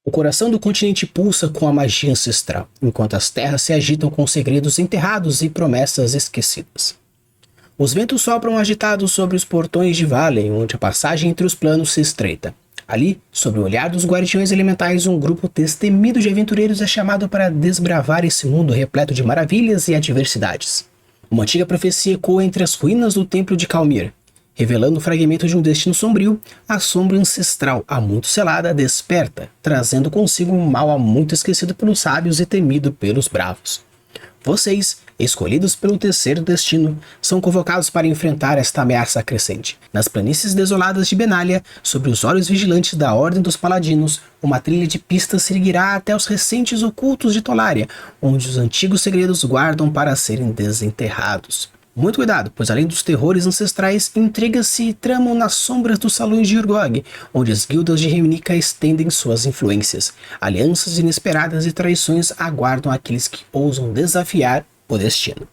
O coração do continente pulsa com a magia ancestral, enquanto as terras se agitam com segredos enterrados e promessas esquecidas. Os ventos sopram agitados sobre os portões de Valen, onde a passagem entre os planos se estreita. Ali, sob o olhar dos guardiões elementais, um grupo destemido de aventureiros é chamado para desbravar esse mundo repleto de maravilhas e adversidades. Uma antiga profecia ecoa entre as ruínas do Templo de Calmir, revelando o fragmento de um destino sombrio. A sombra ancestral, há muito selada, desperta, trazendo consigo um mal há muito esquecido pelos sábios e temido pelos bravos. Vocês, escolhidos pelo terceiro destino, são convocados para enfrentar esta ameaça crescente. Nas planícies desoladas de Benalia, sob os olhos vigilantes da Ordem dos Paladinos, uma trilha de pistas se erguirá até os recentes ocultos de Tolária, onde os antigos segredos guardam para serem desenterrados. Muito cuidado, pois além dos terrores ancestrais, intrigas se tramam nas sombras dos salões de Urgog, onde as guildas de Ravnica estendem suas influências. Alianças inesperadas e traições aguardam aqueles que ousam desafiar o destino.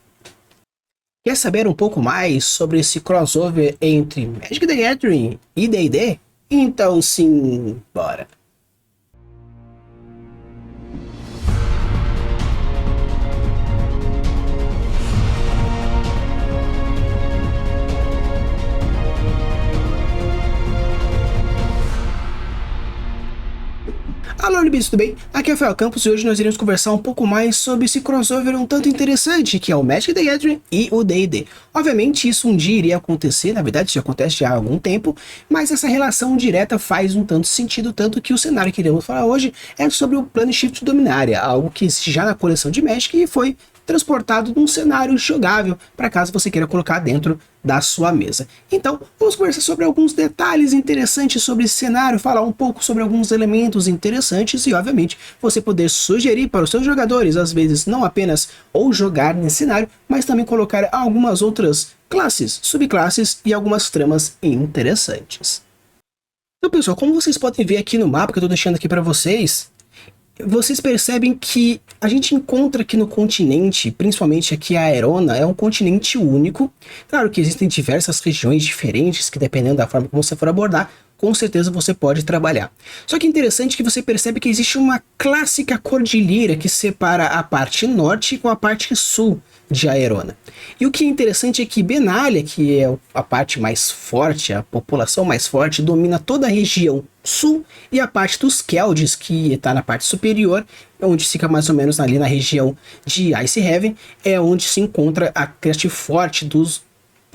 Quer saber um pouco mais sobre esse crossover entre Magic the Gathering e D&D? Então sim, bora! Alô, Libis, tudo bem? Aqui é o Rafael Campos e hoje nós iremos conversar um pouco mais sobre esse crossover um tanto interessante, que é o Magic the Gathering e o D&D. Obviamente isso um dia iria acontecer, na verdade isso acontece já há algum tempo, mas essa relação direta faz um tanto sentido, tanto que o cenário que iremos falar hoje é sobre o Planeshift Dominaria, algo que existe já na coleção de Magic e foi transportado num cenário jogável, para caso você queira colocar dentro da sua mesa. Então, vamos conversar sobre alguns detalhes interessantes sobre esse cenário, falar um pouco sobre alguns elementos interessantes e, obviamente, você poder sugerir para os seus jogadores, às vezes, não apenas ou jogar nesse cenário, mas também colocar algumas outras classes, subclasses e algumas tramas interessantes. Então, pessoal, como vocês podem ver aqui no mapa que eu estou deixando aqui para vocês percebem que a gente encontra aqui no continente, principalmente aqui a Aerona, é um continente único. Claro que existem diversas regiões diferentes que, dependendo da forma como você for abordar, com certeza você pode trabalhar. Só que é interessante que você percebe que existe uma clássica cordilheira que separa a parte norte com a parte sul de Aerona. E o que é interessante é que Benalia, que é a parte mais forte, a população mais forte, domina toda a região sul, e a parte dos Kelds, que está na parte superior, onde fica mais ou menos ali na região de Icehaven, é onde se encontra a creste forte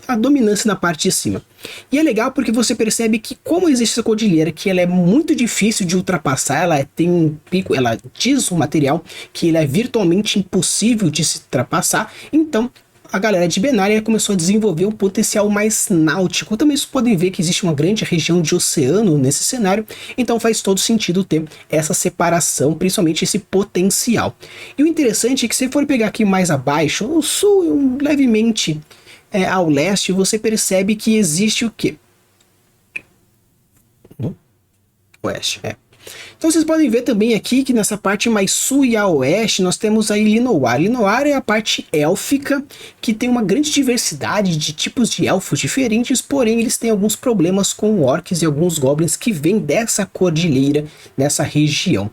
a dominância na parte de cima. E é legal porque você percebe que, como existe essa cordilheira, que ela é muito difícil de ultrapassar, ela tem um pico, ela diz o material que ele é virtualmente impossível de se ultrapassar, então a galera de Benalia começou a desenvolver um potencial mais náutico. Também vocês podem ver que existe uma grande região de oceano nesse cenário, então faz todo sentido ter essa separação, principalmente esse potencial. E o interessante é que se for pegar aqui mais abaixo, o sul levemente ao leste, você percebe que existe o quê? Oeste, Então vocês podem ver também aqui que nessa parte mais sul e a oeste nós temos aí Linoir. Linoir é a parte élfica, que tem uma grande diversidade de tipos de elfos diferentes, porém eles têm alguns problemas com orcs e alguns goblins que vêm dessa cordilheira, nessa região.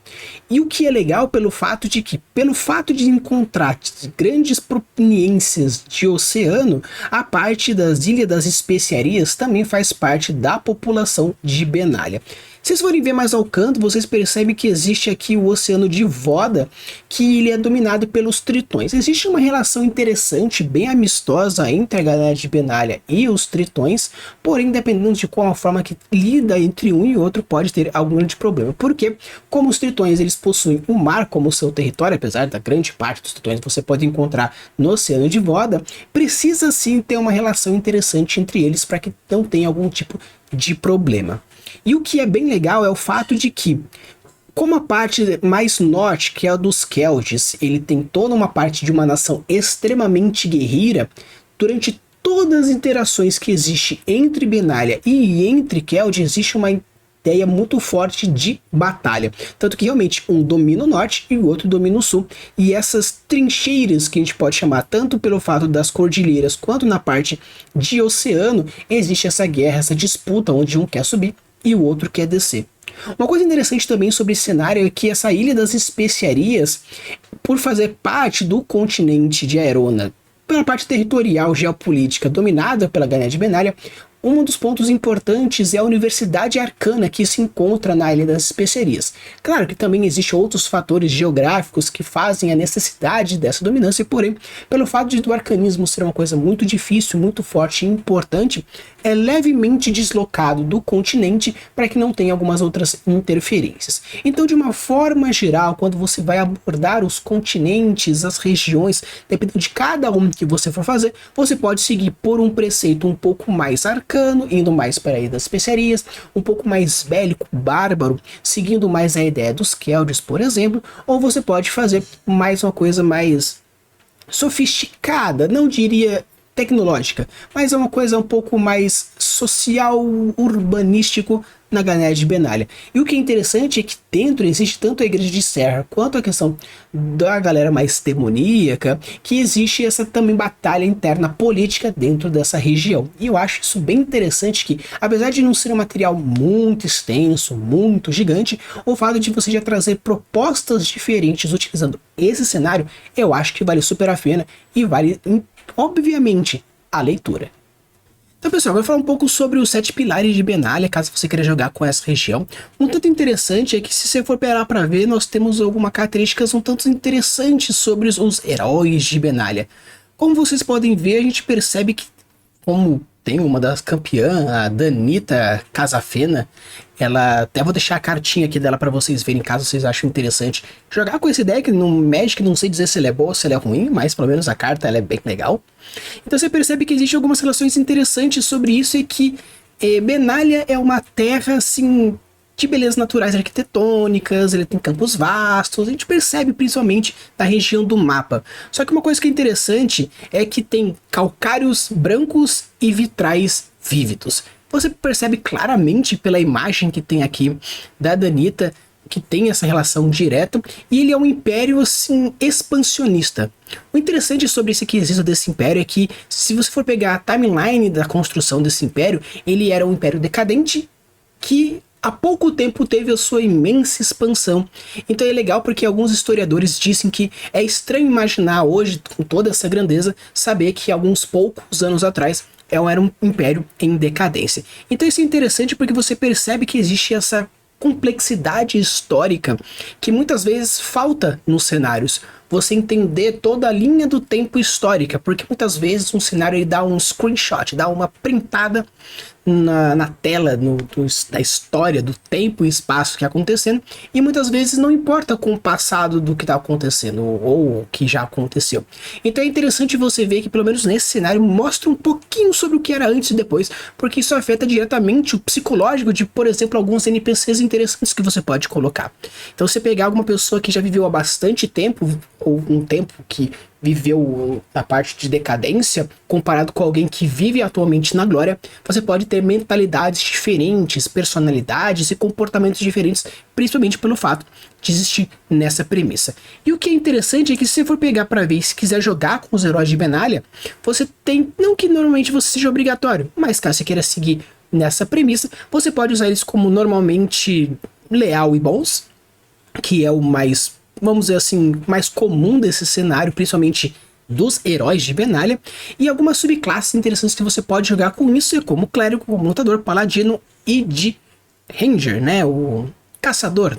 E o que é legal pelo fato de encontrar grandes proveniências de oceano, a parte das Ilhas das Especiarias também faz parte da população de Benalia. Se vocês forem ver mais ao canto, vocês percebem que existe aqui o Oceano de Voda, que ele é dominado pelos tritões. Existe uma relação interessante, bem amistosa entre a galera de Benalia e os tritões, porém, dependendo de qual a forma que lida entre um e outro, pode ter algum grande problema. Porque, como os tritões eles possuem o mar como seu território, apesar da grande parte dos tritões você pode encontrar no Oceano de Voda, precisa sim ter uma relação interessante entre eles para que não tenha algum tipo de problema. E o que é bem legal é o fato de que, como a parte mais norte, que é a dos Kelds, ele tem toda uma parte de uma nação extremamente guerreira, durante todas as interações que existe entre Benalia e entre Keld, existe uma ideia muito forte de batalha. Tanto que realmente um domina o norte e o outro domina o sul. E essas trincheiras que a gente pode chamar, tanto pelo fato das cordilheiras quanto na parte de oceano, existe essa guerra, essa disputa onde um quer subir e o outro quer descer. Uma coisa interessante também sobre esse cenário é que essa Ilha das Especiarias, por fazer parte do continente de Aerona, pela parte territorial geopolítica dominada pela Ganédia de Benalia, um dos pontos importantes é a Universidade Arcana que se encontra na Ilha das Especiarias. Claro que também existem outros fatores geográficos que fazem a necessidade dessa dominância, porém, pelo fato de o arcanismo ser uma coisa muito difícil, muito forte e importante, é levemente deslocado do continente para que não tenha algumas outras interferências. Então, de uma forma geral, quando você vai abordar os continentes, as regiões, dependendo de cada um que você for fazer, você pode seguir por um preceito um pouco mais arcano, indo mais para a Ilha das Especiarias, um pouco mais bélico, bárbaro, seguindo mais a ideia dos Keldios, por exemplo, ou você pode fazer mais uma coisa mais sofisticada, não diria tecnológica, mas é uma coisa um pouco mais social, urbanístico na Ganédia de Benalia. E o que é interessante é que dentro existe tanto a Igreja de Serra quanto a questão da galera mais demoníaca, que existe essa também batalha interna política dentro dessa região. E eu acho isso bem interessante que, apesar de não ser um material muito extenso, muito gigante, o fato de você já trazer propostas diferentes utilizando esse cenário, eu acho que vale super a pena e vale, obviamente, a leitura. Então, pessoal, eu vou falar um pouco sobre os 7 pilares de Benalia, caso você queira jogar com essa região. Um tanto interessante é que, se você for parar para ver, nós temos algumas características um tanto interessantes sobre os heróis de Benalia. Como vocês podem ver, a gente percebe que, como tem uma das campeãs, a Danita Casafena, ela, até vou deixar a cartinha aqui dela para vocês verem, caso vocês achem interessante jogar com esse deck. No Magic não sei dizer se ela é boa ou se ela é ruim, mas pelo menos a carta ela é bem legal. Então você percebe que existem algumas relações interessantes sobre isso, e que Benalia é uma terra assim de belezas naturais arquitetônicas, ele tem campos vastos, a gente percebe principalmente na região do mapa. Só que uma coisa que é interessante é que tem calcários brancos e vitrais vívidos. Você percebe claramente pela imagem que tem aqui da Danita que tem essa relação direta, e ele é um império assim expansionista. O interessante sobre esse quesito desse império é que, se você for pegar a timeline da construção desse império, ele era um império decadente que há pouco tempo teve a sua imensa expansão. Então é legal porque alguns historiadores dizem que é estranho imaginar hoje, com toda essa grandeza, saber que alguns poucos anos atrás era um império em decadência. Então isso é interessante porque você percebe que existe essa complexidade histórica que muitas vezes falta nos cenários. Você entender toda a linha do tempo histórica, porque muitas vezes um cenário ele dá um screenshot, dá uma printada na tela da história, do tempo e espaço que está acontecendo, e muitas vezes não importa com o passado do que está acontecendo ou o que já aconteceu. Então é interessante você ver que, pelo menos nesse cenário, mostra um pouquinho sobre o que era antes e depois, porque isso afeta diretamente o psicológico de, por exemplo, alguns NPCs interessantes que você pode colocar. Então, se você pegar alguma pessoa que já viveu há bastante tempo, ou um tempo que viveu na parte de decadência, comparado com alguém que vive atualmente na glória, você pode ter mentalidades diferentes, personalidades e comportamentos diferentes, principalmente pelo fato de existir nessa premissa. E o que é interessante é que, se você for pegar para ver, se quiser jogar com os heróis de Benalia, você tem, não que normalmente você seja obrigatório, mas caso você queira seguir nessa premissa, você pode usar eles como normalmente leal e bons, que é o mais, vamos dizer assim, mais comum desse cenário, principalmente dos heróis de Benalia, e algumas subclasses interessantes que você pode jogar com isso, como clérigo, como lutador, paladino e de ranger, né, o caçador.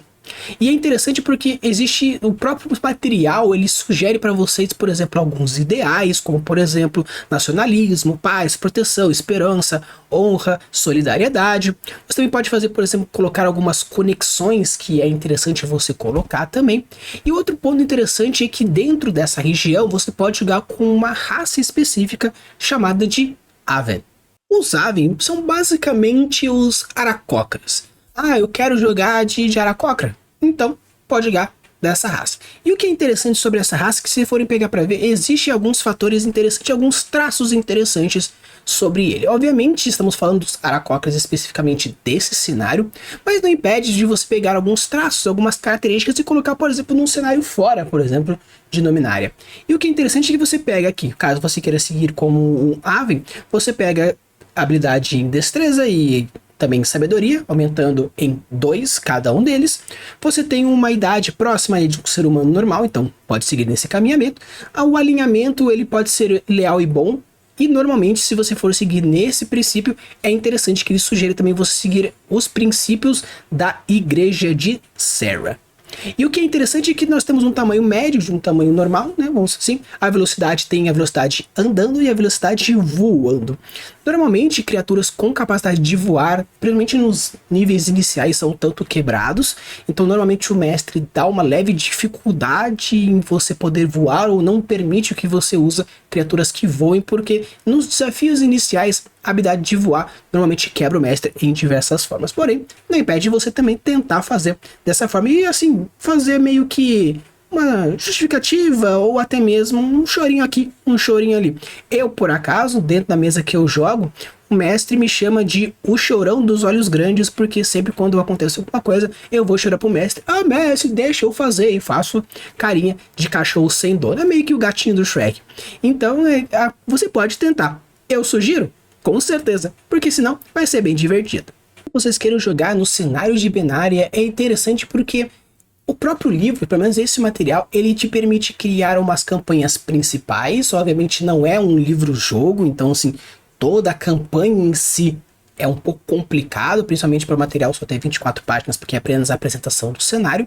E é interessante porque existe o próprio material, ele sugere para vocês, por exemplo, alguns ideais, como por exemplo, nacionalismo, paz, proteção, esperança, honra, solidariedade. Você também pode fazer, por exemplo, colocar algumas conexões que é interessante você colocar também. E outro ponto interessante é que dentro dessa região você pode jogar com uma raça específica chamada de Aven. Os Aven são basicamente os Aarakocras. Ah, eu quero jogar de Aarakocra. Então, pode jogar dessa raça. E o que é interessante sobre essa raça, que se forem pegar para ver, existem alguns fatores interessantes, alguns traços interessantes sobre ele. Obviamente, estamos falando dos Aarakocras especificamente desse cenário, mas não impede de você pegar alguns traços, algumas características e colocar, por exemplo, num cenário fora, por exemplo, de Dominária. E o que é interessante é que você pega aqui, caso você queira seguir como um Aven, você pega habilidade em destreza e também sabedoria, aumentando em 2 cada um deles. Você tem uma idade próxima de um ser humano normal, então pode seguir nesse caminhamento. O alinhamento ele pode ser leal e bom, e normalmente se você for seguir nesse princípio, é interessante que ele sugere também você seguir os princípios da Igreja de Serra. E o que é interessante é que nós temos um tamanho médio de um tamanho normal, né? Vamos assim, a velocidade tem a velocidade andando e a velocidade voando. Normalmente, criaturas com capacidade de voar, principalmente nos níveis iniciais, são tanto quebrados. Então, normalmente o mestre dá uma leve dificuldade em você poder voar ou não permite que você use criaturas que voem, porque nos desafios iniciais, a habilidade de voar normalmente quebra o mestre em diversas formas. Porém, não impede você também tentar fazer dessa forma e assim, fazer meio que uma justificativa ou até mesmo um chorinho aqui, um chorinho ali. Eu, por acaso, dentro da mesa que eu jogo, o mestre me chama de o chorão dos olhos grandes, porque sempre quando acontece alguma coisa, eu vou chorar pro mestre. Ah, mestre, deixa eu fazer. E faço carinha de cachorro sem dono. É meio que o gatinho do Shrek. Então, você pode tentar. Eu sugiro? Com certeza, porque senão vai ser bem divertido. Se vocês queiram jogar no cenário de Benaria, é interessante porque o próprio livro, pelo menos esse material, ele te permite criar umas campanhas principais. Obviamente não é um livro-jogo, então assim, toda a campanha em si é um pouco complicado, principalmente para o material só ter 24 páginas, porque é apenas a apresentação do cenário.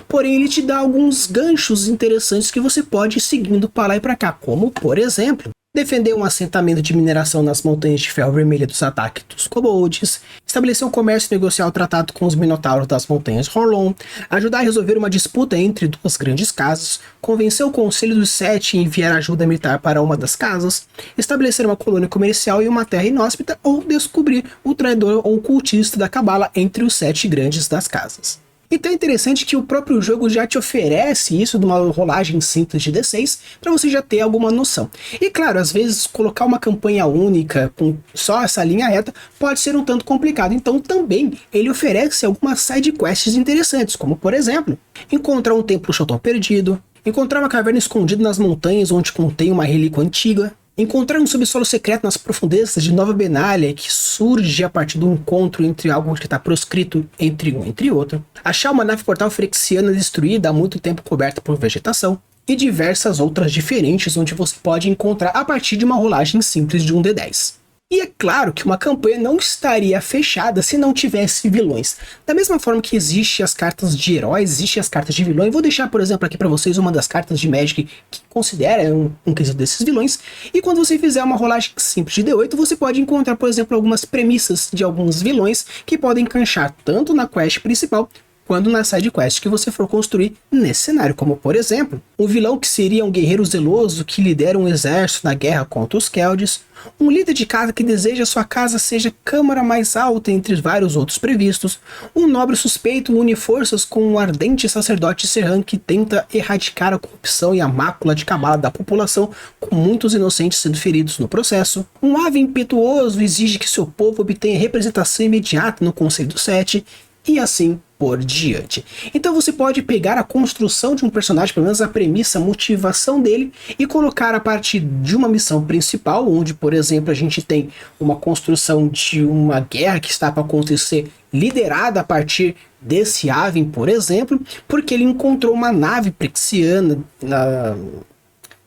Porém, ele te dá alguns ganchos interessantes que você pode ir seguindo para lá e para cá, como, por exemplo, defender um assentamento de mineração nas montanhas de ferro vermelha dos ataques dos kobolds, estabelecer um comércio e negociar o tratado com os minotauros das montanhas Horlon, ajudar a resolver uma disputa entre duas grandes casas, convencer o Conselho dos Sete a enviar ajuda militar para uma das casas, estabelecer uma colônia comercial em uma terra inóspita ou descobrir o traidor ou o cultista da cabala entre os 7 grandes das casas. Então é interessante que o próprio jogo já te oferece isso de uma rolagem simples de D6 para você já ter alguma noção. E claro, às vezes colocar uma campanha única com só essa linha reta pode ser um tanto complicado. Então também ele oferece algumas side quests interessantes, como por exemplo, encontrar um templo Shoton perdido, encontrar uma caverna escondida nas montanhas onde contém uma relíquia antiga, encontrar um subsolo secreto nas profundezas de Nova Benalia que surge a partir do encontro entre algo que está proscrito entre um e outro, achar uma nave portal frexiana destruída há muito tempo coberta por vegetação, e diversas outras diferentes onde você pode encontrar a partir de uma rolagem simples de um D10. E é claro que uma campanha não estaria fechada se não tivesse vilões. Da mesma forma que existe as cartas de heróis, existe as cartas de vilões. Vou deixar, por exemplo, aqui para vocês uma das cartas de Magic que considera um quesito desses vilões. E quando você fizer uma rolagem simples de D8, você pode encontrar, por exemplo, algumas premissas de alguns vilões que podem encaixar tanto na quest principal quanto na side quest que você for construir nesse cenário, como por exemplo, um vilão que seria um guerreiro zeloso que lidera um exército na guerra contra os Keldes, um líder de casa que deseja sua casa seja câmara mais alta entre vários outros previstos, um nobre suspeito une forças com um ardente sacerdote serran que tenta erradicar a corrupção e a mácula de cabala da população, com muitos inocentes sendo feridos no processo, um ave impetuoso exige que seu povo obtenha representação imediata no Conselho dos Sete, e assim por diante. Então você pode pegar a construção de um personagem, pelo menos a premissa, a motivação dele, e colocar a partir de uma missão principal, onde, por exemplo, a gente tem uma construção de uma guerra que está para acontecer, liderada a partir desse Aven, por exemplo, porque ele encontrou uma nave prexiana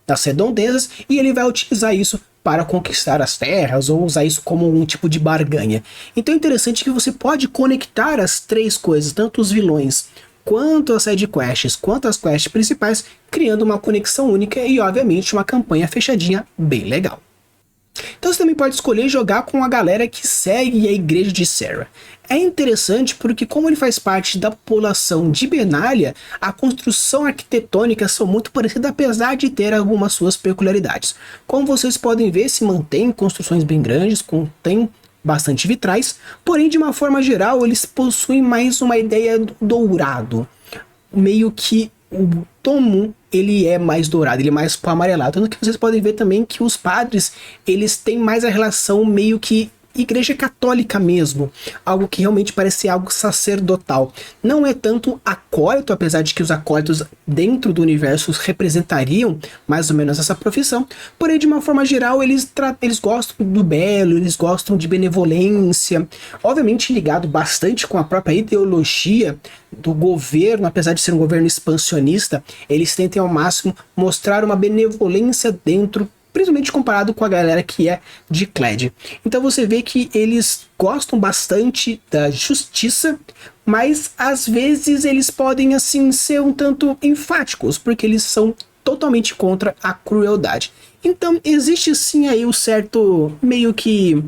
nas redondezas, e ele vai utilizar isso para conquistar as terras, ou usar isso como um tipo de barganha. Então é interessante que você pode conectar as três coisas, tanto os vilões, quanto as side quests, quanto as quests principais, criando uma conexão única e, obviamente, uma campanha fechadinha bem legal. Então você também pode escolher jogar com a galera que segue a Igreja de Serra. É interessante porque, como ele faz parte da população de Benalia, a construção arquitetônica são muito parecidas, apesar de ter algumas suas peculiaridades. Como vocês podem ver, se mantém construções bem grandes, contém bastante vitrais, porém, de uma forma geral, eles possuem mais uma ideia do dourado. Meio que o tomo ele é mais dourado, ele é mais amarelado. Tanto que vocês podem ver também que os padres, eles têm mais a relação meio que igreja católica mesmo, algo que realmente parece algo sacerdotal. Não é tanto acólito, apesar de que os acólitos dentro do universo representariam mais ou menos essa profissão, porém de uma forma geral eles gostam do belo, eles gostam de benevolência, obviamente ligado bastante com a própria ideologia do governo, apesar de ser um governo expansionista, eles tentam ao máximo mostrar uma benevolência dentro, principalmente comparado com a galera que é de Kled. Então você vê que eles gostam bastante da justiça, mas às vezes eles podem assim ser um tanto enfáticos, porque eles são totalmente contra a crueldade. Então existe sim aí um certo meio que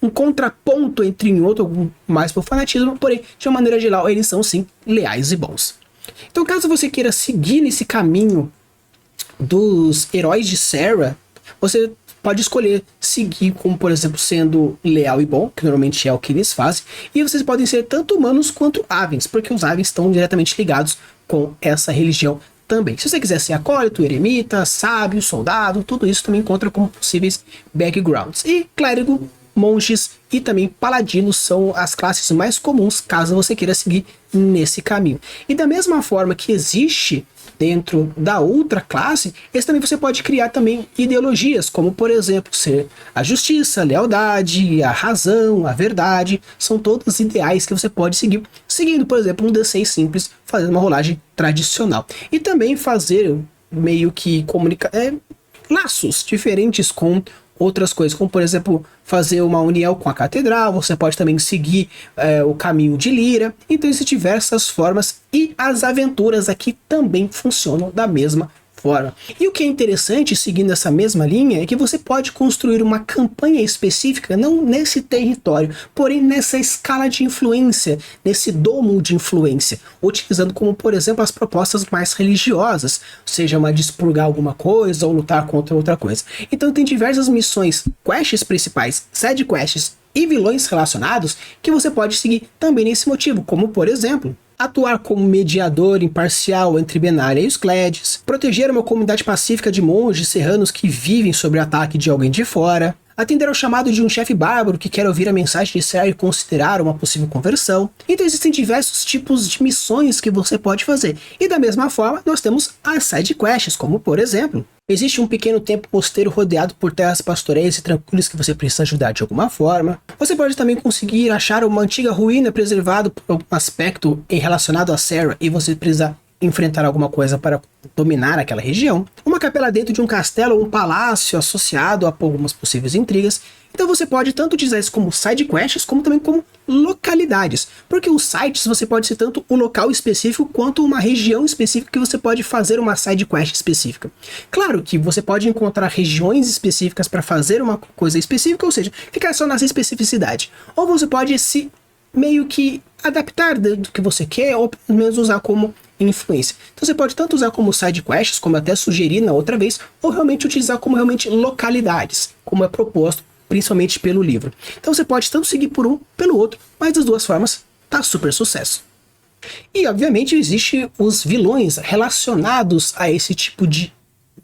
um contraponto entre um outro, mais por fanatismo, porém de uma maneira geral eles são sim leais e bons. Então caso você queira seguir nesse caminho dos heróis de Serra, você pode escolher seguir como, por exemplo, sendo leal e bom, que normalmente é o que eles fazem, e vocês podem ser tanto humanos quanto Avens, porque os Avens estão diretamente ligados com essa religião também. Se você quiser ser acólito, eremita, sábio, soldado, tudo isso também encontra como possíveis backgrounds. E clérigo, monges e também paladinos são as classes mais comuns, caso você queira seguir nesse caminho. E da mesma forma que existe dentro da outra classe, esse também você pode criar também ideologias, como por exemplo, ser a justiça, a lealdade, a razão, a verdade, são todos ideais que você pode seguir, seguindo, por exemplo, um D6 simples, fazendo uma rolagem tradicional. E também fazer meio que laços diferentes com outras coisas, como por exemplo, fazer uma união com a catedral, você pode também seguir o caminho de Lyra, então existem diversas formas e as aventuras aqui também funcionam da mesma forma. E o que é interessante, seguindo essa mesma linha, é que você pode construir uma campanha específica, não nesse território, porém nessa escala de influência, nesse domo de influência, utilizando como, por exemplo, as propostas mais religiosas, seja uma de expurgar alguma coisa ou lutar contra outra coisa. Então tem diversas missões, quests principais, side quests e vilões relacionados que você pode seguir também nesse motivo, como por exemplo, atuar como mediador imparcial entre Benaria e os Kledes, proteger uma comunidade pacífica de monges serranos que vivem sob o ataque de alguém de fora, atender ao chamado de um chefe bárbaro que quer ouvir a mensagem de Serra e considerar uma possível conversão. Então existem diversos tipos de missões que você pode fazer. E da mesma forma, nós temos as side quests, como por exemplo, existe um pequeno templo costeiro rodeado por terras pastoreias e tranquilas que você precisa ajudar de alguma forma. Você pode também conseguir achar uma antiga ruína preservada por algum aspecto relacionado a Serra e você precisa enfrentar alguma coisa para dominar aquela região. Uma capela dentro de um castelo ou um palácio associado a algumas possíveis intrigas. Então você pode tanto utilizar isso como side quests, como também como localidades. Porque os sites você pode ser tanto um local específico, quanto uma região específica que você pode fazer uma side quest específica. Claro que você pode encontrar regiões específicas para fazer uma coisa específica, ou seja, ficar só nessa especificidade. Ou você pode se meio que adaptar do que você quer, ou pelo menos usar como influência. Então você pode tanto usar como side quests, como eu até sugeri na outra vez, ou realmente utilizar como realmente localidades, como é proposto principalmente pelo livro. Então você pode tanto seguir por um, pelo outro, mas das duas formas tá super sucesso. E obviamente existem os vilões relacionados a esse tipo de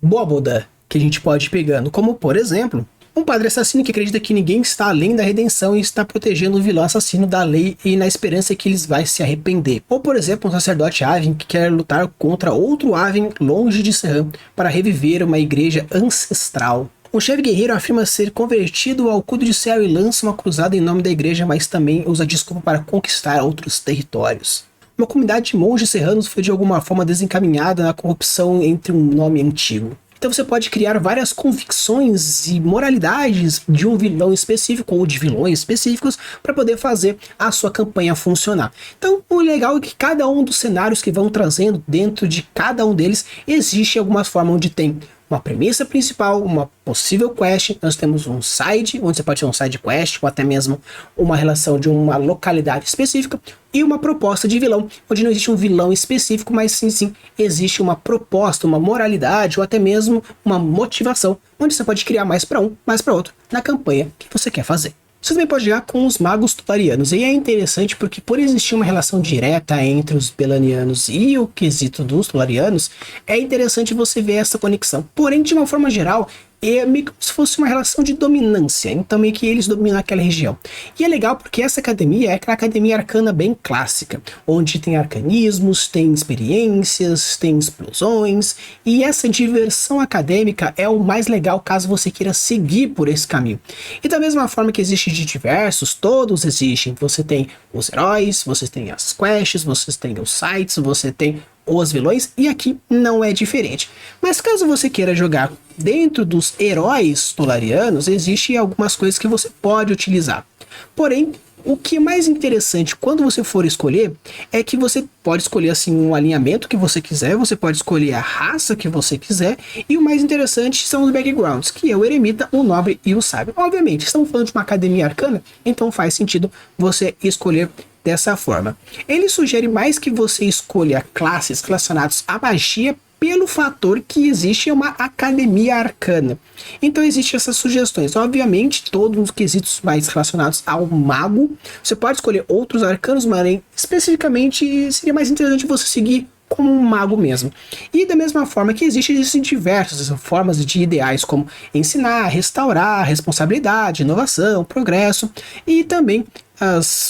bóboda que a gente pode ir pegando, como por exemplo, um padre assassino que acredita que ninguém está além da redenção e está protegendo o vilão assassino da lei e na esperança que eles vai se arrepender. Ou por exemplo, um sacerdote Aven que quer lutar contra outro Aven longe de Serran para reviver uma igreja ancestral. Um chefe guerreiro afirma ser convertido ao culto de Serra e lança uma cruzada em nome da igreja, mas também usa desculpa para conquistar outros territórios. Uma comunidade de monges serranos foi de alguma forma desencaminhada na corrupção entre um nome antigo. Então você pode criar várias convicções e moralidades de um vilão específico ou de vilões específicos para poder fazer a sua campanha funcionar. Então o legal é que cada um dos cenários que vão trazendo dentro de cada um deles existe alguma forma onde tem uma premissa principal, uma possível quest, nós temos um side, onde você pode ter um side quest, ou até mesmo uma relação de uma localidade específica, e uma proposta de vilão, onde não existe um vilão específico, mas sim existe uma proposta, uma moralidade, ou até mesmo uma motivação, onde você pode criar mais para um, mais para outro, na campanha que você quer fazer. Você também pode jogar com os magos tularianos, e é interessante porque por existir uma relação direta entre os belanianos e o quesito dos tularianos, é interessante você ver essa conexão. Porém, de uma forma geral, é meio como se fosse uma relação de dominância, então meio que eles dominam aquela região. E é legal porque essa academia é aquela academia arcana bem clássica, onde tem arcanismos, tem experiências, tem explosões, e essa diversão acadêmica é o mais legal caso você queira seguir por esse caminho. E da mesma forma que existe de diversos, todos existem. Você tem os heróis, você tem as quests, você tem os sites, você tem os vilões, e aqui não é diferente. Mas caso você queira jogar dentro dos heróis tolarianos, existem algumas coisas que você pode utilizar. Porém, o que é mais interessante quando você for escolher é que você pode escolher assim um alinhamento que você quiser, você pode escolher a raça que você quiser, e o mais interessante são os backgrounds, que é o eremita, o nobre e o sábio. Obviamente, estamos falando de uma academia arcana, então faz sentido você escolher dessa forma. Ele sugere mais que você escolha classes relacionadas à magia pelo fator que existe uma academia arcana. Então existem essas sugestões. Obviamente, todos os quesitos mais relacionados ao mago, você pode escolher outros arcanos, mas especificamente seria mais interessante você seguir como um mago mesmo. E da mesma forma que existem diversas formas de ideais, como ensinar, restaurar, responsabilidade, inovação, progresso, e também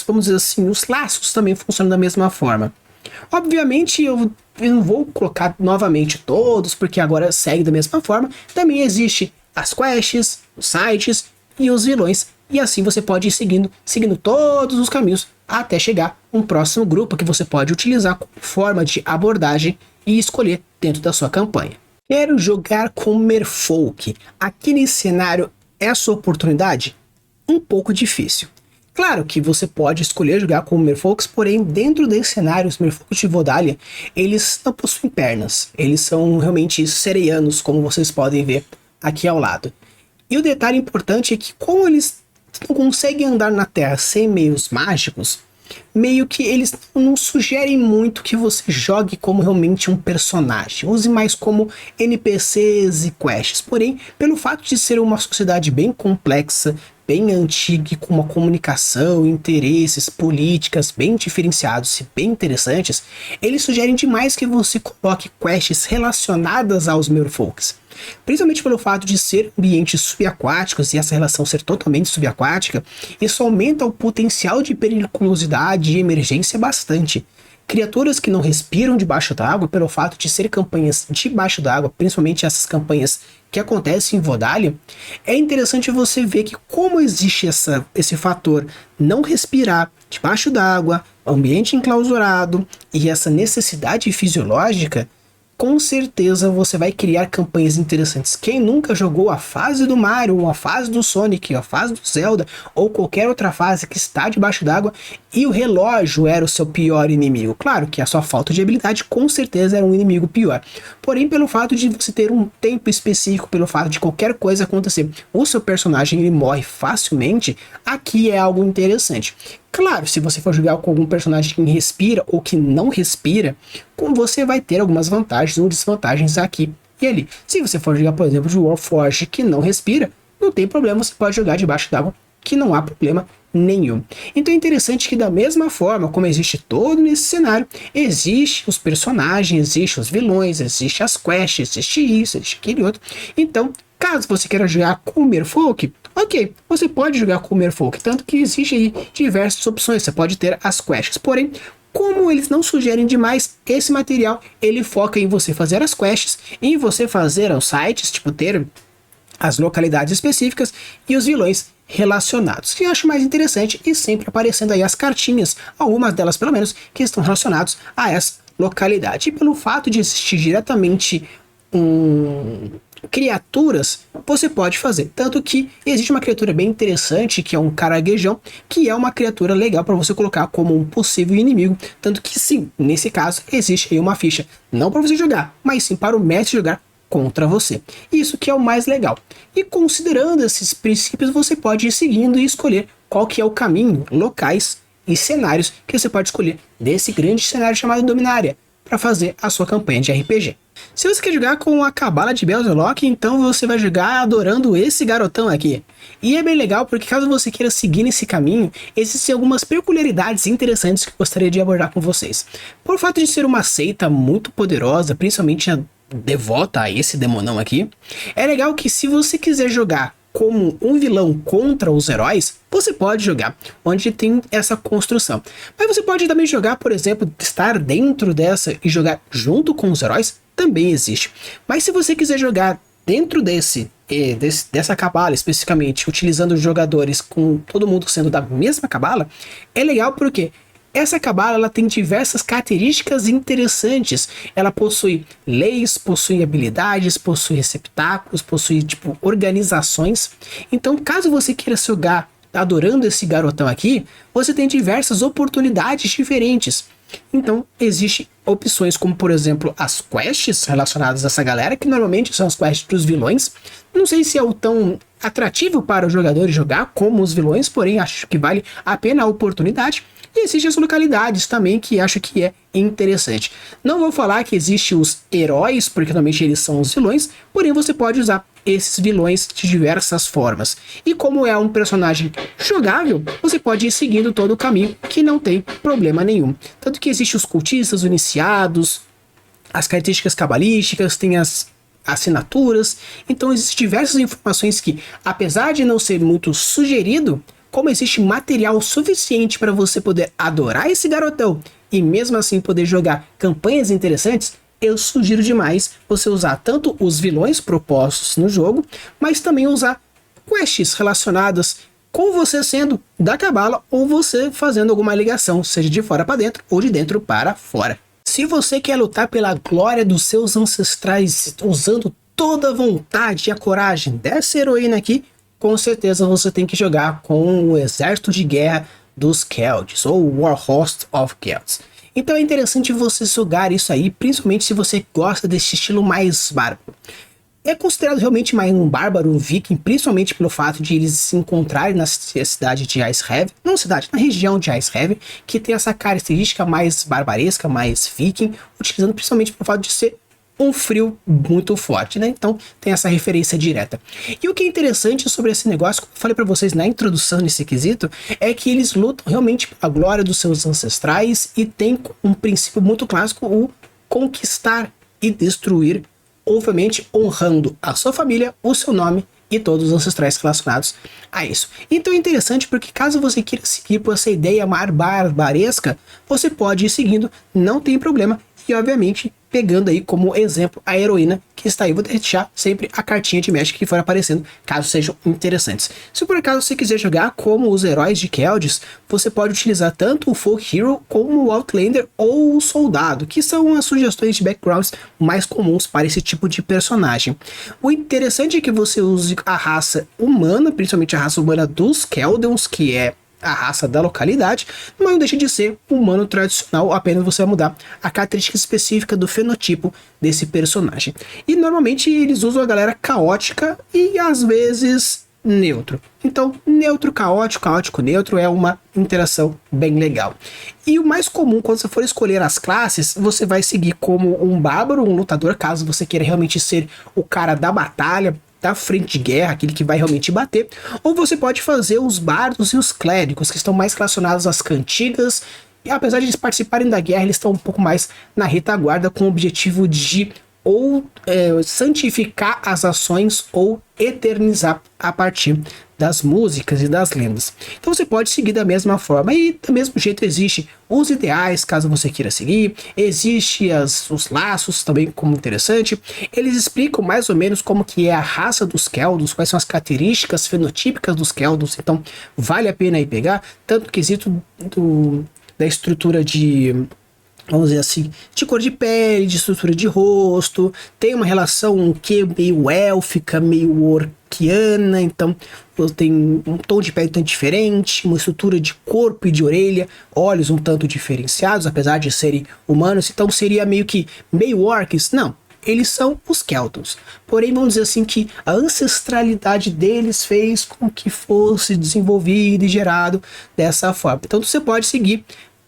vamos dizer assim, os laços também funcionam da mesma forma. Obviamente eu não vou colocar novamente todos, porque agora segue da mesma forma. Também existe as quests, os sites e os vilões, e assim você pode ir seguindo todos os caminhos até chegar um próximo grupo que você pode utilizar como forma de abordagem e escolher dentro da sua campanha. Quero jogar com Merfolk. Aquele cenário é a sua oportunidade? Um pouco difícil. Claro que você pode escolher jogar com Merfolks, porém dentro desse cenário, os Merfolks de Vodalia, eles não possuem pernas. Eles são realmente sereianos, como vocês podem ver aqui ao lado. E o detalhe importante é que como eles não conseguem andar na Terra sem meios mágicos, meio que eles não sugerem muito que você jogue como realmente um personagem. Use mais como NPCs e quests. Porém, pelo fato de ser uma sociedade bem complexa, bem antiga e com uma comunicação, interesses, políticas bem diferenciados e bem interessantes, eles sugerem demais que você coloque quests relacionadas aos Merfolks. Principalmente pelo fato de ser ambientes subaquáticos e essa relação ser totalmente subaquática, isso aumenta o potencial de periculosidade e emergência bastante. Criaturas que não respiram debaixo d'água, pelo fato de ser campanhas debaixo d'água, principalmente essas campanhas que acontecem em Vodalia, é interessante você ver que como existe esse fator não respirar debaixo d'água, ambiente enclausurado e essa necessidade fisiológica, com certeza você vai criar campanhas interessantes. Quem nunca jogou a fase do Mario, ou a fase do Sonic, ou a fase do Zelda, ou qualquer outra fase que está debaixo d'água, e o relógio era o seu pior inimigo? Claro que a sua falta de habilidade com certeza era um inimigo pior. Porém, pelo fato de você ter um tempo específico, pelo fato de qualquer coisa acontecer, o seu personagem ele morre facilmente, aqui é algo interessante. Claro, se você for jogar com algum personagem que respira ou que não respira, você vai ter algumas vantagens ou desvantagens aqui e ali. Se você for jogar, por exemplo, de Warforged que não respira, não tem problema, você pode jogar debaixo d'água, que não há problema nenhum. Então é interessante que da mesma forma como existe todo nesse cenário, existe os personagens, existe os vilões, existe as quests, existe isso, existe aquele outro. Então, caso você queira jogar com o Merfolk, ok, você pode jogar com o Merfolk, tanto que existe aí diversas opções, você pode ter as quests, porém, como eles não sugerem demais, esse material, ele foca em você fazer as quests, em você fazer os sites, tipo ter as localidades específicas e os vilões relacionados, que eu acho mais interessante, e sempre aparecendo aí as cartinhas, algumas delas pelo menos, que estão relacionadas a essa localidade. E pelo fato de existir diretamente criaturas, você pode fazer. Tanto que existe uma criatura bem interessante, que é um caranguejão, que é uma criatura legal para você colocar como um possível inimigo. Tanto que sim, nesse caso, existe aí uma ficha, não para você jogar, mas sim para o mestre jogar contra você. Isso que é o mais legal. E considerando esses princípios, você pode ir seguindo e escolher qual que é o caminho, locais e cenários que você pode escolher desse grande cenário chamado Dominária para fazer a sua campanha de RPG. Se você quer jogar com a Cabala de Belzelock, então você vai jogar adorando esse garotão aqui. E é bem legal porque caso você queira seguir nesse caminho, existem algumas peculiaridades interessantes que eu gostaria de abordar com vocês. Por fato de ser uma seita muito poderosa, principalmente devota a esse demonão aqui. É legal que se você quiser jogar como um vilão contra os heróis, você pode jogar, onde tem essa construção. Mas você pode também jogar, por exemplo, estar dentro dessa e jogar junto com os heróis, também existe. Mas se você quiser jogar dentro dessa cabala especificamente, utilizando jogadores com todo mundo sendo da mesma cabala, é legal porque essa cabala ela tem diversas características interessantes. Ela possui leis, possui habilidades, possui receptáculos, possui tipo organizações. Então, caso você queira jogar adorando esse garotão aqui, você tem diversas oportunidades diferentes. Então, existem opções como, por exemplo, as quests relacionadas a essa galera, que normalmente são as quests dos vilões. Não sei se é o tão atrativo para os jogadores jogar como os vilões, porém acho que vale a pena a oportunidade. E existem as localidades também, que acho que é interessante. Não vou falar que existem os heróis, porque normalmente eles são os vilões, porém você pode usar esses vilões de diversas formas. E como é um personagem jogável, você pode ir seguindo todo o caminho, que não tem problema nenhum. Tanto que existem os cultistas, os iniciados, as características cabalísticas, tem as assinaturas. Então existem diversas informações que, apesar de não ser muito sugerido, como existe material suficiente para você poder adorar esse garotão e mesmo assim poder jogar campanhas interessantes, eu sugiro demais você usar tanto os vilões propostos no jogo, mas também usar quests relacionadas com você sendo da cabala ou você fazendo alguma ligação, seja de fora para dentro ou de dentro para fora. Se você quer lutar pela glória dos seus ancestrais usando toda a vontade e a coragem dessa heroína aqui, com certeza você tem que jogar com o Exército de Guerra dos Kelds, ou War Host of Kelds. Então é interessante você jogar isso aí, principalmente se você gosta desse estilo mais bárbaro. É considerado realmente mais um bárbaro, um viking, principalmente pelo fato de eles se encontrarem na cidade de Icehaven, não cidade, na região de Icehaven, que tem essa característica mais barbaresca, mais viking, utilizando principalmente pelo fato de ser um frio muito forte, né? Então tem essa referência direta. E o que é interessante sobre esse negócio, como eu falei para vocês na introdução nesse quesito, é que eles lutam realmente pela glória dos seus ancestrais e tem um princípio muito clássico, o conquistar e destruir, obviamente honrando a sua família, o seu nome e todos os ancestrais relacionados a isso. Então é interessante porque caso você queira seguir por essa ideia mais barbaresca, você pode ir seguindo, não tem problema. E obviamente pegando aí como exemplo a heroína que está aí. Vou deixar sempre a cartinha de Magic que for aparecendo, caso sejam interessantes. Se por acaso você quiser jogar como os heróis de Kelds, você pode utilizar tanto o Folk Hero como o Outlander ou o Soldado, que são as sugestões de backgrounds mais comuns para esse tipo de personagem. O interessante é que você use a raça humana, principalmente a raça humana dos Keldons, que é a raça da localidade, mas não deixa de ser humano tradicional, apenas você vai mudar a característica específica do fenotipo desse personagem. E normalmente eles usam a galera caótica e às vezes neutro. Então, neutro, caótico, caótico, neutro é uma interação bem legal. E o mais comum, quando você for escolher as classes, você vai seguir como um bárbaro, um lutador, caso você queira realmente ser o cara da batalha, da frente de guerra, aquele que vai realmente bater, ou você pode fazer os bardos e os clérigos, que estão mais relacionados às cantigas, e apesar de eles participarem da guerra, eles estão um pouco mais na retaguarda com o objetivo de ou santificar as ações ou eternizar a partir das músicas e das lendas. Então você pode seguir da mesma forma e do mesmo jeito existe os ideais, caso você queira seguir, existe os laços também como interessante. Eles explicam mais ou menos como que é a raça dos Keldos, quais são as características fenotípicas dos Keldos, então vale a pena aí pegar, tanto quesito da estrutura de, vamos dizer assim, de cor de pele, de estrutura de rosto, tem uma relação que meio élfica, meio orquiana, então tem um tom de pele tanto diferente, uma estrutura de corpo e de orelha, olhos um tanto diferenciados, apesar de serem humanos, então seria meio que meio orcs, não. Eles são os Keltons, porém vamos dizer assim que a ancestralidade deles fez com que fosse desenvolvido e gerado dessa forma. Então você pode seguir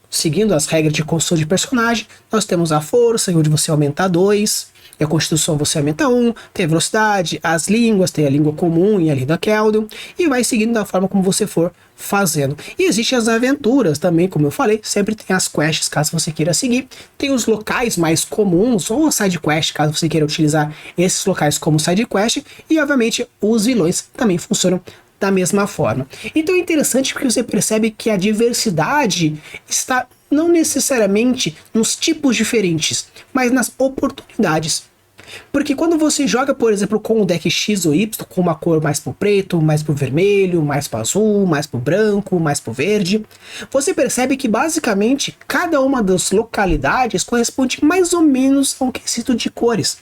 seguindo as regras de construção de personagem, nós temos a força, onde você aumenta 2, e a constituição você aumenta 1, tem a velocidade, as línguas, tem a língua comum e a língua Keldon, e vai seguindo da forma como você for fazendo. E existem as aventuras também, como eu falei, sempre tem as quests caso você queira seguir, tem os locais mais comuns, ou a side quest caso você queira utilizar esses locais como side quest, e obviamente os vilões também funcionam da mesma forma. Então é interessante porque você percebe que a diversidade está não necessariamente nos tipos diferentes, mas nas oportunidades. Porque quando você joga, por exemplo, com o deck X ou Y, com uma cor mais pro preto, mais pro vermelho, mais pro azul, mais pro branco, mais pro verde, você percebe que basicamente cada uma das localidades corresponde mais ou menos a um quesito de cores.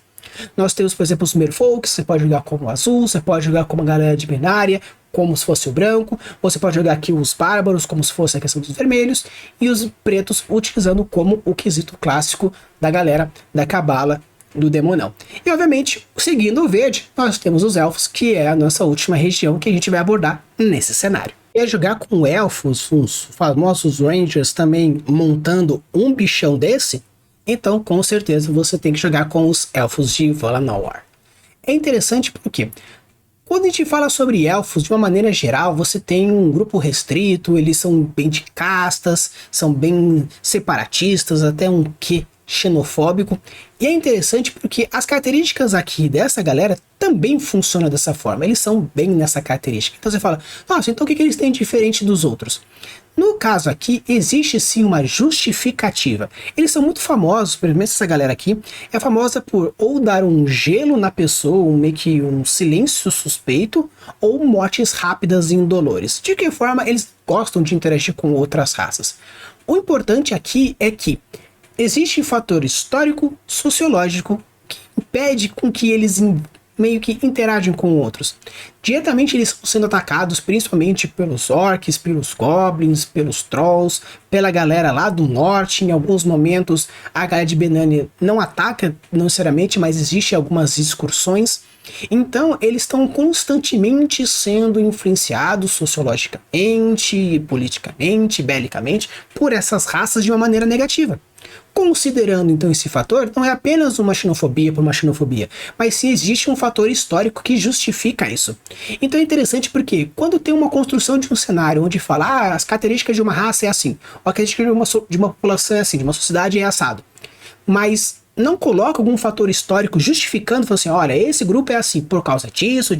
Nós temos, por exemplo, os Merfolk, você pode jogar como azul, você pode jogar como a galera de binária, como se fosse o branco, você pode jogar aqui os bárbaros, como se fosse a questão dos vermelhos, e os pretos utilizando como o quesito clássico da galera da cabala do demonão. E obviamente, seguindo o verde, nós temos os elfos, que é a nossa última região que a gente vai abordar nesse cenário. E jogar com elfos, os famosos Rangers também montando um bichão desse, então com certeza você tem que jogar com os elfos de Valinor. É interessante porque quando a gente fala sobre elfos, de uma maneira geral, você tem um grupo restrito, eles são bem de castas, são bem separatistas, até um quê xenofóbico. E é interessante porque as características aqui dessa galera também funcionam dessa forma, eles são bem nessa característica. Então você fala, nossa, então o que eles têm diferente dos outros? No caso aqui, existe sim uma justificativa. Eles são muito famosos, pelo menos essa galera aqui, é famosa por ou dar um gelo na pessoa, meio que um silêncio suspeito, ou mortes rápidas e indolores. De que forma eles gostam de interagir com outras raças. O importante aqui é que existe um fator histórico, sociológico, que impede com que eles meio que interagem com outros. Diretamente eles estão sendo atacados principalmente pelos orcs, pelos goblins, pelos trolls, pela galera lá do norte. Em alguns momentos a galera de Benania não ataca não necessariamente, mas existe algumas excursões. Então eles estão constantemente sendo influenciados sociologicamente, politicamente, belicamente por essas raças de uma maneira negativa. Considerando então esse fator, não é apenas uma xenofobia por uma xenofobia, mas sim existe um fator histórico que justifica isso. Então é interessante porque quando tem uma construção de um cenário onde fala as características de uma raça é assim, a característica de uma população é assim, de uma sociedade é assado, mas não coloca algum fator histórico justificando, falando assim, olha, esse grupo é assim por causa disso,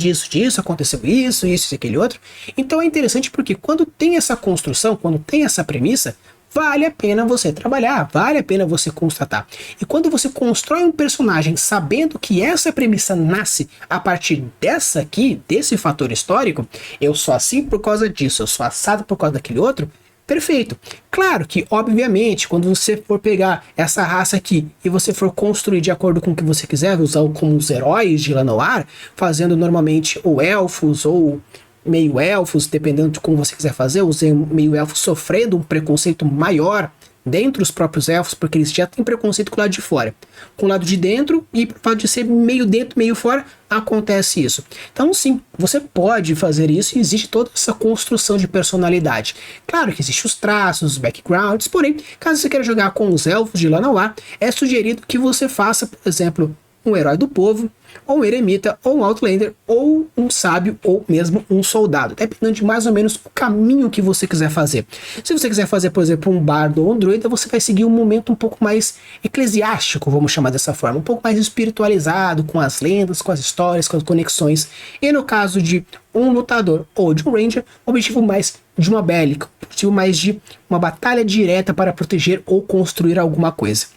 aconteceu isso e aquele outro. Então é interessante porque quando tem essa construção, quando tem essa premissa, vale a pena você trabalhar, vale a pena você constatar. E quando você constrói um personagem sabendo que essa premissa nasce a partir dessa aqui, desse fator histórico, eu sou assim por causa disso, eu sou assado por causa daquele outro, perfeito. Claro que, obviamente, quando você for pegar essa raça aqui e você for construir de acordo com o que você quiser, usar como os heróis de Lanoir, fazendo normalmente ou elfos ou meio-elfos, dependendo de como você quiser fazer, os meio-elfos sofrendo um preconceito maior dentro dos próprios elfos, porque eles já têm preconceito com o lado de fora. Com o lado de dentro, e por fato de ser meio dentro, meio fora, acontece isso. Então sim, você pode fazer isso e existe toda essa construção de personalidade. Claro que existem os traços, os backgrounds, porém, caso você queira jogar com os elfos de Lanoir, é sugerido que você faça, por exemplo, um herói do povo, ou um eremita, ou um outlander, ou um sábio, ou mesmo um soldado, dependendo de mais ou menos o caminho que você quiser fazer. Se você quiser fazer, por exemplo, um bardo ou um druida, você vai seguir um momento um pouco mais eclesiástico, vamos chamar dessa forma, um pouco mais espiritualizado, com as lendas, com as histórias, com as conexões. E no caso de um lutador ou de um ranger, o objetivo mais de uma bélica, o objetivo mais de uma batalha direta para proteger ou construir alguma coisa.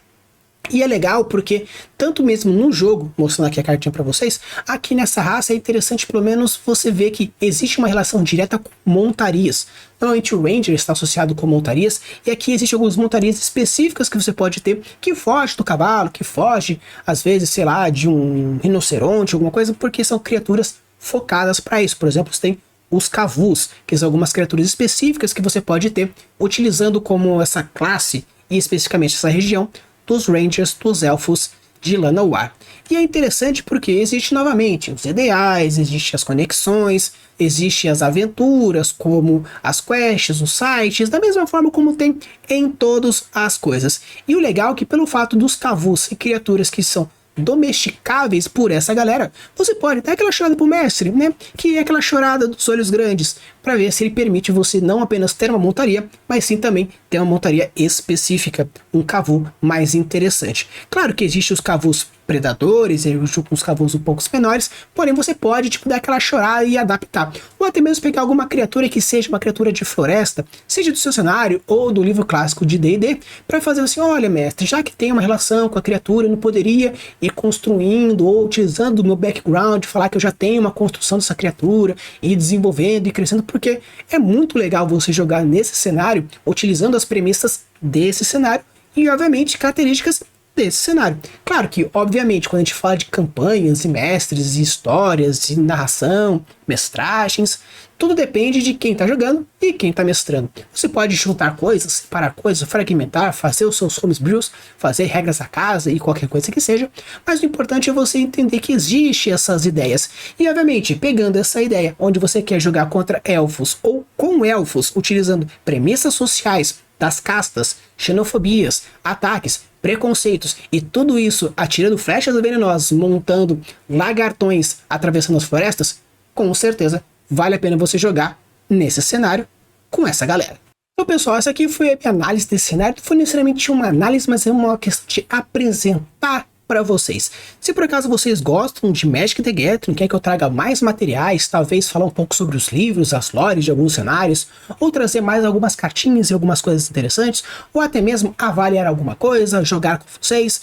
E é legal porque, tanto mesmo no jogo, mostrando aqui a cartinha para vocês, aqui nessa raça é interessante pelo menos você ver que existe uma relação direta com montarias. Normalmente o Ranger está associado com montarias, e aqui existem algumas montarias específicas que você pode ter, que foge do cavalo, que foge, às vezes, sei lá, de um rinoceronte, alguma coisa, porque são criaturas focadas para isso. Por exemplo, você tem os Kavus, que são algumas criaturas específicas que você pode ter, utilizando como essa classe, e especificamente essa região, dos Rangers, dos Elfos de Lanoir. E é interessante porque existe novamente os ideais, existem as conexões, existem as aventuras, como as quests, os sites, da mesma forma como tem em todas as coisas. E o legal é que pelo fato dos Kavus e criaturas que são domesticáveis por essa galera, você pode dar aquela chorada pro mestre, né? Que é aquela chorada dos olhos grandes, para ver se ele permite você não apenas ter uma montaria, mas sim também ter uma montaria específica, um Kavu mais interessante. Claro que existem os Kavus predadores, os Kavus um pouco menores, porém você pode dar aquela chorada e adaptar, ou até mesmo pegar alguma criatura que seja uma criatura de floresta, seja do seu cenário ou do livro clássico de D&D, para fazer assim, olha mestre, já que tem uma relação com a criatura, eu não poderia ir construindo ou utilizando o meu background, falar que eu já tenho uma construção dessa criatura, e desenvolvendo e crescendo, porque é muito legal você jogar nesse cenário, utilizando as premissas desse cenário e obviamente características desse cenário. Claro que, obviamente, quando a gente fala de campanhas e mestres e histórias e narração, mestragens, tudo depende de quem está jogando e quem está mestrando. Você pode juntar coisas, separar coisas, fragmentar, fazer os seus homebrews, fazer regras da casa e qualquer coisa que seja, mas o importante é você entender que existe essas ideias. E, obviamente, pegando essa ideia, onde você quer jogar contra elfos ou com elfos, utilizando premissas sociais das castas, xenofobias, ataques, preconceitos e tudo isso atirando flechas venenosas, montando lagartões, atravessando as florestas, com certeza vale a pena você jogar nesse cenário com essa galera. Então pessoal, essa aqui foi a minha análise desse cenário. Não foi necessariamente uma análise, mas é uma questão de apresentar para vocês. Se por acaso vocês gostam de Magic the Gathering, quer que eu traga mais materiais, talvez falar um pouco sobre os livros, as lores de alguns cenários, ou trazer mais algumas cartinhas e algumas coisas interessantes, ou até mesmo avaliar alguma coisa, jogar com vocês,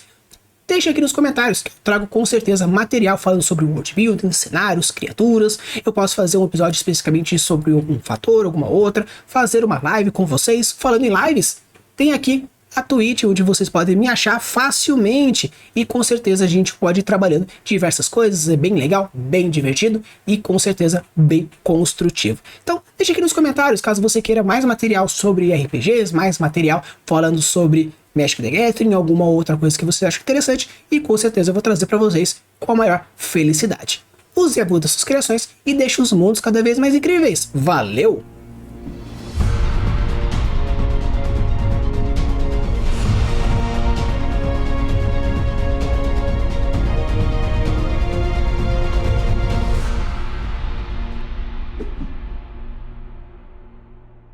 deixe aqui nos comentários, que eu trago com certeza material falando sobre world building, cenários, criaturas. Eu posso fazer um episódio especificamente sobre um fator, alguma outra, fazer uma live com vocês. Falando em lives, tem aqui a Twitch, onde vocês podem me achar facilmente, e com certeza a gente pode ir trabalhando diversas coisas, é bem legal, bem divertido e com certeza bem construtivo. Então deixa aqui nos comentários caso você queira mais material sobre RPGs, mais material falando sobre Magic the Gathering, alguma outra coisa que você acha interessante, e com certeza eu vou trazer para vocês com a maior felicidade. Use e abude das suas criações e deixe os mundos cada vez mais incríveis. Valeu!